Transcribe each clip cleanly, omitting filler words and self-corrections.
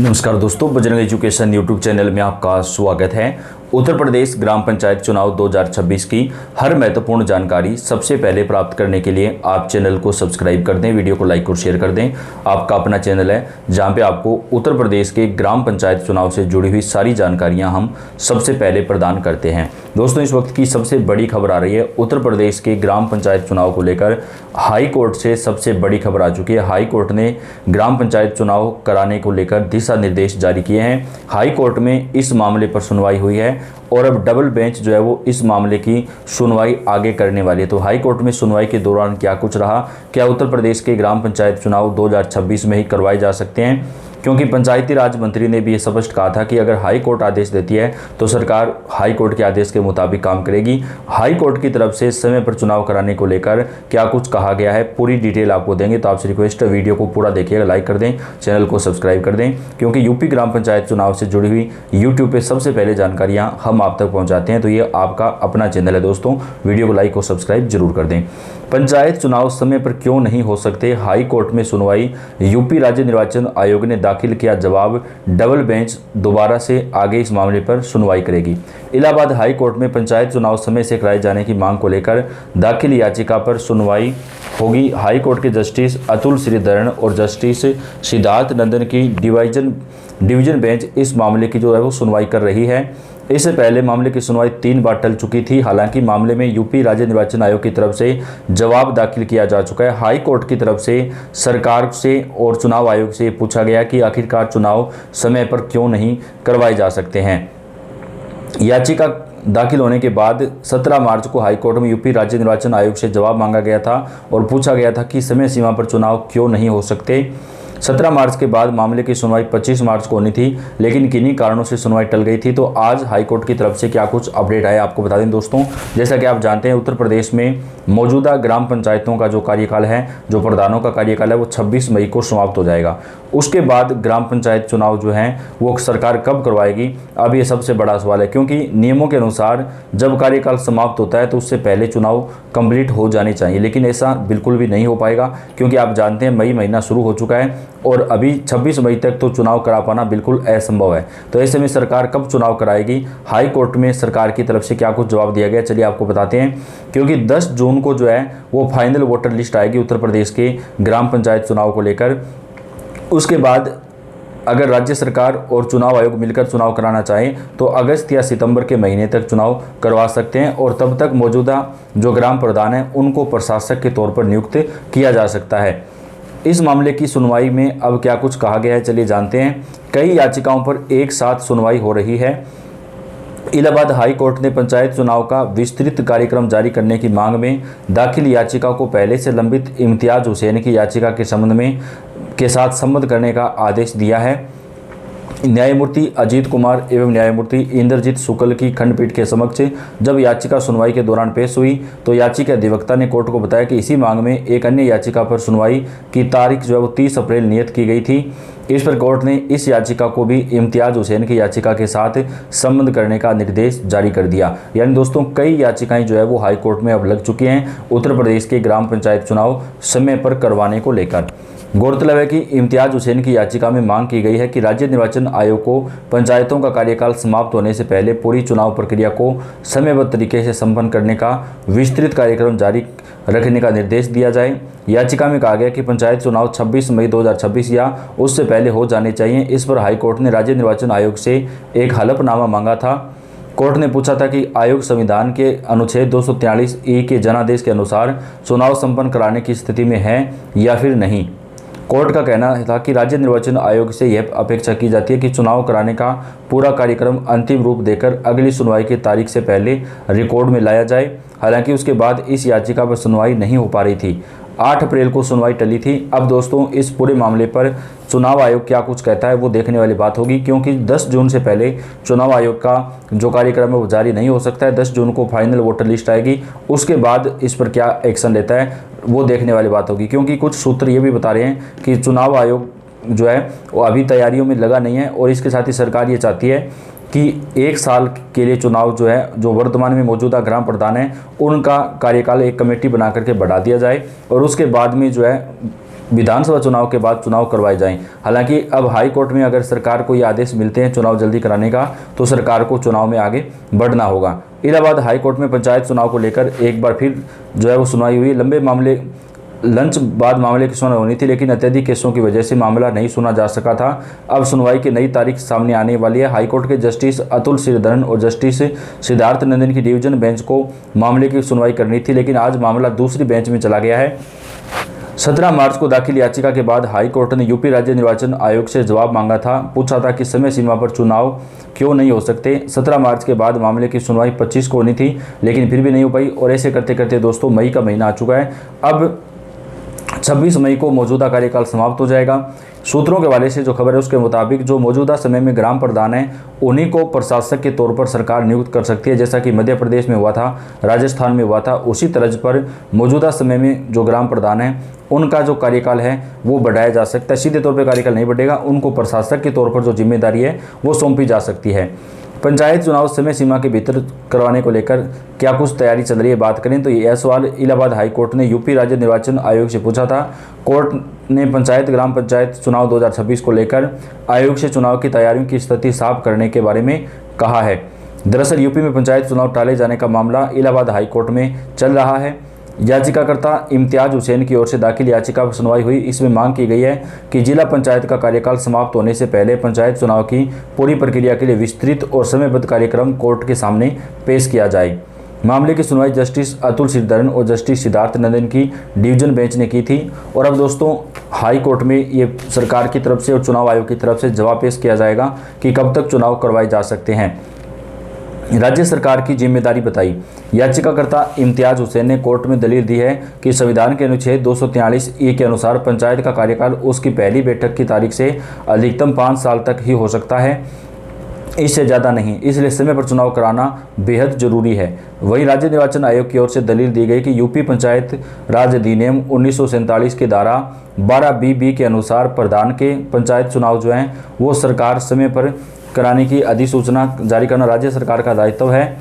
नमस्कार दोस्तों, Bajrang education YouTube channel में आपका स्वागत है। उत्तर प्रदेश ग्राम पंचायत चुनाव 2026 की हर महत्वपूर्ण जानकारी सबसे पहले प्राप्त करने के लिए आप चैनल को सब्सक्राइब कर दें, वीडियो को लाइक और शेयर कर दें। आपका अपना चैनल है जहां पे आपको उत्तर प्रदेश के ग्राम पंचायत चुनाव से जुड़ी हुई सारी जानकारियां हम सबसे पहले प्रदान करते हैं। दोस्तों, इस वक्त की सबसे बड़ी खबर आ रही है उत्तर प्रदेश के ग्राम पंचायत चुनाव को लेकर। हाई कोर्ट से सबसे बड़ी खबर आ चुकी है। हाई कोर्ट ने ग्राम पंचायत चुनाव कराने को लेकर दिशा निर्देश जारी किए हैं। हाई कोर्ट में इस मामले पर सुनवाई हुई है और अब डबल बेंच जो है वो इस मामले की सुनवाई आगे करने वाली है। तो हाई कोर्ट में सुनवाई के दौरान क्या कुछ रहा, क्या उत्तर प्रदेश के ग्राम पंचायत चुनाव 2026 में ही करवाए जा सकते हैं, क्योंकि पंचायती राज मंत्री ने भी ये स्पष्ट कहा था कि अगर हाई कोर्ट आदेश देती है तो सरकार हाई कोर्ट के आदेश के मुताबिक काम करेगी। हाई कोर्ट की तरफ से समय पर चुनाव कराने को लेकर क्या कुछ कहा गया है, पूरी डिटेल आपको देंगे। तो आपसे रिक्वेस्ट है, वीडियो को पूरा देखिएगा, लाइक कर दें, चैनल को सब्सक्राइब कर दें, क्योंकि यूपी ग्राम पंचायत चुनाव से जुड़ी हुई यूट्यूब पर सबसे पहले जानकारियाँ हम आप तक पहुँचाते हैं। तो ये आपका अपना चैनल है दोस्तों, वीडियो को लाइक और सब्सक्राइब जरूर कर दें। पंचायत चुनाव समय पर क्यों नहीं हो सकते, हाई कोर्ट में सुनवाई। यूपी राज्य निर्वाचन आयोग ने दाखिल किया जवाब, डबल बेंच दोबारा से आगे इस मामले पर सुनवाई करेगी। इलाहाबाद हाई कोर्ट में पंचायत चुनाव समय से कराए जाने की मांग को लेकर दाखिल याचिका पर सुनवाई होगी। हाई कोर्ट के जस्टिस अतुल श्रीधरन और जस्टिस सिद्धार्थ नंदन की डिवीजन बेंच इस मामले की जो है वो सुनवाई कर रही है। इससे पहले मामले की सुनवाई 3 बार टल चुकी थी। हालांकि मामले में यूपी राज्य निर्वाचन आयोग की तरफ से जवाब दाखिल किया जा चुका है। हाई कोर्ट की तरफ से सरकार से और चुनाव आयोग से पूछा गया कि आखिरकार चुनाव समय पर क्यों नहीं करवाए जा सकते हैं। याचिका दाखिल होने के बाद 17 मार्च को हाई कोर्ट में यूपी राज्य निर्वाचन आयोग से जवाब मांगा गया था और पूछा गया था कि समय सीमा पर चुनाव क्यों नहीं हो सकते। 17 मार्च के बाद मामले की सुनवाई 25 मार्च को होनी थी, लेकिन किन्हीं कारणों से सुनवाई टल गई थी। तो आज हाई कोर्ट की तरफ से क्या कुछ अपडेट आया आपको बता दें दोस्तों। जैसा कि आप जानते हैं, उत्तर प्रदेश में मौजूदा ग्राम पंचायतों का जो कार्यकाल है, जो प्रधानों का कार्यकाल है, वो 26 मई को समाप्त हो जाएगा। उसके बाद ग्राम पंचायत चुनाव जो हैं वो सरकार कब करवाएगी, अब ये सबसे बड़ा सवाल है, क्योंकि नियमों के अनुसार जब कार्यकाल समाप्त होता है तो उससे पहले चुनाव कंप्लीट हो जाने चाहिए, लेकिन ऐसा बिल्कुल भी नहीं हो पाएगा, क्योंकि आप जानते हैं मई महीना शुरू हो चुका है और अभी 26 मई तक तो चुनाव करा पाना बिल्कुल असंभव है। तो ऐसे में सरकार कब चुनाव कराएगी, हाई कोर्ट में सरकार की तरफ से क्या कुछ जवाब दिया गया, चलिए आपको बताते हैं। क्योंकि 10 जून को जो है वो फाइनल वोटर लिस्ट आएगी उत्तर प्रदेश के ग्राम पंचायत चुनाव को लेकर। उसके बाद अगर राज्य सरकार और चुनाव आयोग मिलकर चुनाव कराना चाहें तो अगस्त या सितंबर के महीने तक चुनाव करवा सकते हैं और तब तक मौजूदा जो ग्राम प्रधान हैं उनको प्रशासक के तौर पर नियुक्त किया जा सकता है। इस मामले की सुनवाई में अब क्या कुछ कहा गया है, चलिए जानते हैं। कई याचिकाओं पर एक साथ सुनवाई हो रही है। इलाहाबाद हाई कोर्ट ने पंचायत चुनाव का विस्तृत कार्यक्रम जारी करने की मांग में दाखिल याचिका को पहले से लंबित इम्तियाज हुसैन की याचिका के संबंध में के साथ सम्मत करने का आदेश दिया है। न्यायमूर्ति अजीत कुमार एवं न्यायमूर्ति इंद्रजीत शुक्ल की खंडपीठ के समक्ष जब याचिका सुनवाई के दौरान पेश हुई तो याचिका अधिवक्ता ने कोर्ट को बताया कि इसी मांग में एक अन्य याचिका पर सुनवाई की तारीख जो है वो 30 अप्रैल नियत की गई थी। इस पर कोर्ट ने इस याचिका को भी इम्तियाज हुसैन की याचिका के साथ संबद्ध करने का निर्देश जारी कर दिया। यानी दोस्तों, कई याचिकाएं जो है वो हाई कोर्ट में अब लग चुकी हैं उत्तर प्रदेश के ग्राम पंचायत चुनाव समय पर करवाने को लेकर। गौरतलब है कि इम्तियाज हुसैन की याचिका में मांग की गई है कि राज्य निर्वाचन आयोग को पंचायतों का कार्यकाल समाप्त होने से पहले पूरी चुनाव प्रक्रिया को समयबद्ध तरीके से संपन्न करने का विस्तृत कार्यक्रम जारी रखने का निर्देश दिया जाए। याचिका में कहा गया कि पंचायत चुनाव 26 मई 2026 या उससे पहले हो जाने चाहिए। इस पर हाईकोर्ट ने राज्य निर्वाचन आयोग से एक हलफनामा मांगा था। कोर्ट ने पूछा था कि आयोग संविधान के अनुच्छेद 243 के जनादेश के अनुसार चुनाव संपन्न कराने की स्थिति में है या फिर नहीं। कोर्ट का कहना था कि राज्य निर्वाचन आयोग से यह अपेक्षा की जाती है कि चुनाव कराने का पूरा कार्यक्रम अंतिम रूप देकर अगली सुनवाई की तारीख से पहले रिकॉर्ड में लाया जाए। हालांकि उसके बाद इस याचिका पर सुनवाई नहीं हो पा रही थी। 8 अप्रैल को सुनवाई टली थी। अब दोस्तों, इस पूरे मामले पर चुनाव आयोग क्या कुछ कहता है वो देखने वाली बात होगी, क्योंकि 10 जून से पहले चुनाव आयोग का जो कार्यक्रम है वो जारी नहीं हो सकता है। 10 जून को फाइनल वोटर लिस्ट आएगी, उसके बाद इस पर क्या एक्शन लेता है वो देखने वाली बात होगी। क्योंकि कुछ सूत्र ये भी बता रहे हैं कि चुनाव आयोग जो है वो अभी तैयारियों में लगा नहीं है और इसके साथ ही सरकार ये चाहती है कि 1 साल के लिए चुनाव जो है, जो वर्तमान में मौजूदा ग्राम प्रधान हैं उनका कार्यकाल एक कमेटी बना करके बढ़ा दिया जाए और उसके बाद में जो है विधानसभा चुनाव के बाद चुनाव करवाए जाएं। हालांकि अब हाई कोर्ट में अगर सरकार को ये आदेश मिलते हैं चुनाव जल्दी कराने का, तो सरकार को चुनाव में आगे बढ़ना होगा। इलाहाबाद हाई कोर्ट में पंचायत चुनाव को लेकर एक बार फिर जो है वो सुनवाई हुई। लंबे मामले लंच बाद मामले की सुनवाई होनी थी, लेकिन अत्यधिक केसों की वजह से मामला नहीं सुना जा सका था। अब सुनवाई की नई तारीख सामने आने वाली है। हाईकोर्ट के जस्टिस अतुल श्रीधरन और जस्टिस सिद्धार्थ नंदन की डिवीजन बेंच को मामले की सुनवाई करनी थी, लेकिन आज मामला दूसरी बेंच में चला गया है। 17 मार्च को दाखिल याचिका के बाद हाई कोर्ट ने यूपी राज्य निर्वाचन आयोग से जवाब मांगा था। पूछा था कि समय सीमा पर चुनाव क्यों नहीं हो सकते। 17 मार्च के बाद मामले की सुनवाई 25 को होनी थी, लेकिन फिर भी नहीं हो पाई। और ऐसे करते करते दोस्तों मई का महीना आ चुका है। अब 26 मई को मौजूदा कार्यकाल समाप्त हो जाएगा। सूत्रों के हवाले से जो खबर है उसके मुताबिक जो मौजूदा समय में ग्राम प्रधान है उन्हीं को प्रशासक के तौर पर सरकार नियुक्त कर सकती है, जैसा कि मध्य प्रदेश में हुआ था, राजस्थान में हुआ था। उसी तर्ज पर मौजूदा समय में जो ग्राम प्रधान है उनका जो कार्यकाल है वो बढ़ाया जा सकता है। सीधे तौर पर कार्यकाल नहीं बढ़ेगा, उनको प्रशासक के तौर पर जो जिम्मेदारी है वो सौंपी जा सकती है। पंचायत चुनाव समय सीमा के भीतर करवाने को लेकर क्या कुछ तैयारी चल रही है, बात करें तो यह सवाल इलाहाबाद हाई कोर्ट ने यूपी राज्य निर्वाचन आयोग से पूछा था। कोर्ट ने ग्राम पंचायत चुनाव 2026 को लेकर आयोग से चुनाव की तैयारियों की स्थिति साफ करने के बारे में कहा है। दरअसल यूपी में पंचायत चुनाव टाले जाने का मामला इलाहाबाद हाई कोर्ट में चल रहा है। याचिकाकर्ता इम्तियाज हुसैन की ओर से दाखिल याचिका पर सुनवाई हुई। इसमें मांग की गई है कि जिला पंचायत का कार्यकाल समाप्त होने से पहले पंचायत चुनाव की पूरी प्रक्रिया के लिए विस्तृत और समयबद्ध कार्यक्रम कोर्ट के सामने पेश किया जाए। मामले की सुनवाई जस्टिस अतुल श्रीधरन और जस्टिस सिद्धार्थ नंदन की डिवीजन बेंच ने की थी। और अब दोस्तों हाई कोर्ट में ये सरकार की तरफ से और चुनाव आयोग की तरफ से जवाब पेश किया जाएगा कि कब तक चुनाव करवाए जा सकते हैं। राज्य सरकार की जिम्मेदारी बताई। याचिकाकर्ता इम्तियाज हुसैन ने कोर्ट में दलील दी है कि संविधान के अनुच्छेद 243(ए) के अनुसार पंचायत का कार्यकाल उसकी पहली बैठक की तारीख से अधिकतम 5 साल तक ही हो सकता है, इससे ज़्यादा नहीं। इसलिए समय पर चुनाव कराना बेहद जरूरी है। वहीं राज्य निर्वाचन आयोग की ओर से दलील दी गई कि यूपी पंचायत राज अधिनियम 1947 की धारा 12B के अनुसार प्रधान के पंचायत चुनाव जो हैं वो सरकार समय पर कराने की अधिसूचना जारी करना राज्य सरकार का दायित्व है।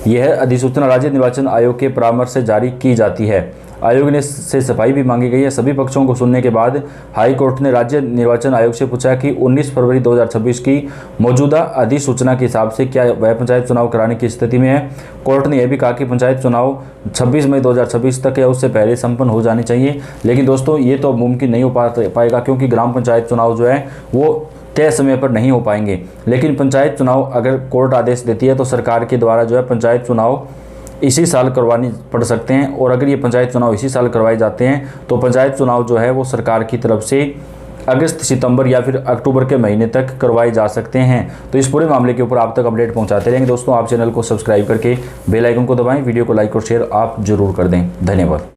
यह अधिसूचना राज्य निर्वाचन आयोग के परामर्श से जारी की जाती है। आयोग ने से सफाई भी मांगी गई है। सभी पक्षों को सुनने के बाद हाई कोर्ट ने राज्य निर्वाचन आयोग से पूछा कि 19 फरवरी 2026 की मौजूदा अधिसूचना के हिसाब से क्या वह पंचायत चुनाव कराने की स्थिति में है। कोर्ट ने यह भी कहा कि पंचायत चुनाव 26 मई 2026 तक या उससे पहले संपन्न हो जाने चाहिए। लेकिन दोस्तों ये तो मुमकिन नहीं हो पाएगा, क्योंकि ग्राम पंचायत चुनाव जो है वो तय समय पर नहीं हो पाएंगे। लेकिन पंचायत चुनाव अगर कोर्ट आदेश देती है तो सरकार के द्वारा जो है पंचायत चुनाव इसी साल करवानी पड़ सकते हैं। और अगर ये पंचायत चुनाव इसी साल करवाए जाते हैं तो पंचायत चुनाव जो है वो सरकार की तरफ से अगस्त, सितंबर या फिर अक्टूबर के महीने तक करवाए जा सकते हैं। तो इस पूरे मामले के ऊपर आप तक अपडेट पहुंचाते रहेंगे। दोस्तों आप चैनल को सब्सक्राइब करके बेल आइकन को दबाएं, वीडियो को लाइक और शेयर आप जरूर कर दें। धन्यवाद।